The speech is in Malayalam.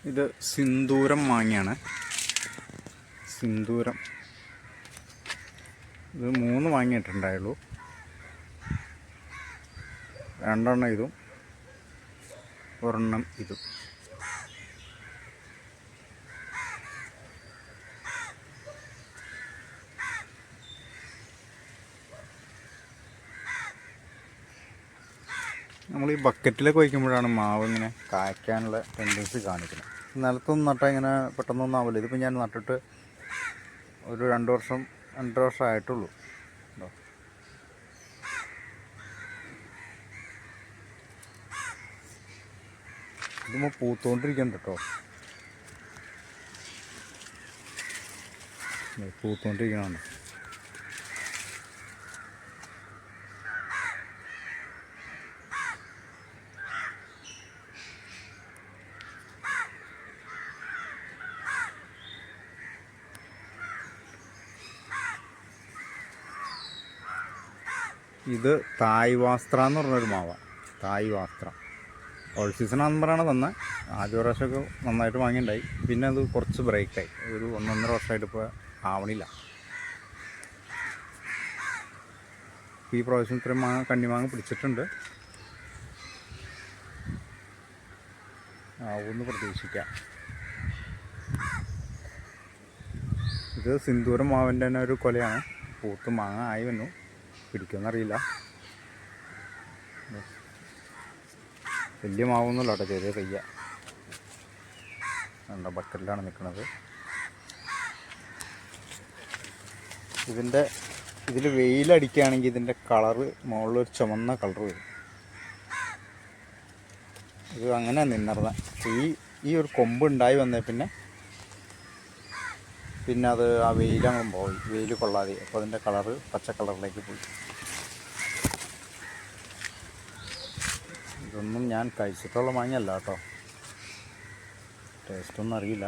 ഇത് സിന്ദൂരം മാങ്ങയാണ്. സിന്ദൂരം ഇത് 3 വാങ്ങിയിട്ടുണ്ടായുള്ളൂ. 2 ഇതും 1 ഇതും. നമ്മൾ ഈ ബക്കറ്റിലേക്ക് വയ്ക്കുമ്പോഴാണ് മാവ് ഇങ്ങനെ കായ്ക്കാനുള്ള ടെൻഡൻസി കാണിക്കുന്നത്. നിലത്തൊന്നും നട്ടാൽ ഇങ്ങനെ പെട്ടെന്നൊന്നും ആവില്ല. ഇതിപ്പോൾ ഞാൻ നട്ടിട്ട് ഒരു 2 വർഷം 2 വർഷം ആയിട്ടുള്ളൂ. ഇതിപ്പോൾ പൂത്തുകൊണ്ടിരിക്കുന്നുണ്ട് കേട്ടോ. പൂത്തുകൊണ്ടിരിക്കണുണ്ട്. ഇത് തായ് വാസ്ത്ര എന്ന് പറഞ്ഞൊരു മാവാണ്. തായ് വാസ്ത്ര ഓൾ സീസൺ ആകുമ്പോഴാണ് തന്നെ. ആദ്യ പ്രാവശ്യമൊക്കെ നന്നായിട്ട് വാങ്ങിയിട്ടുണ്ടായി. പിന്നെ അത് കുറച്ച് ബ്രേക്കായി. ഒരു 1.5 വർഷമായിട്ട് ഇപ്പോൾ ആവണില്ല. ഈ പ്രാവശ്യം ഇത്രയും കന്നിമാങ്ങ പിടിച്ചിട്ടുണ്ട്. ആവുമെന്ന് പ്രതീക്ഷിക്കാം. ഇത് സിന്ദൂരം മാവിൻ്റെ തന്നെ ഒരു കൊലയാണ്. പൂത്ത് മാങ്ങ ആയി വന്നു. പിടിക്കുമെന്നറിയില്ല. വലിയ മാവൊന്നുമില്ല കേട്ടോ, ചെറിയ തയ്യ. നല്ല ബക്കറ്റിലാണ് നിൽക്കുന്നത്. ഇതിൽ വെയിലടിക്കുകയാണെങ്കിൽ ഇതിൻ്റെ കളറ് മുകളിലൊരു ചുമന്ന കളർ വരും. ഇത് അങ്ങനെ നിന്നിരുന്ന ഈ ഒരു കൊമ്പ് ഉണ്ടായി വന്നേ പിന്നെ അത് ആ വെയിലങ്ങ് പോയി. വെയിൽ കൊള്ളാതെ അപ്പോൾ അതിൻ്റെ കളറ് പച്ച കളറിലേക്ക് പോയി. ഇതൊന്നും ഞാൻ കഴിച്ചിട്ടുള്ള മാങ്ങയല്ല കേട്ടോ. ടേസ്റ്റൊന്നും അറിയില്ല.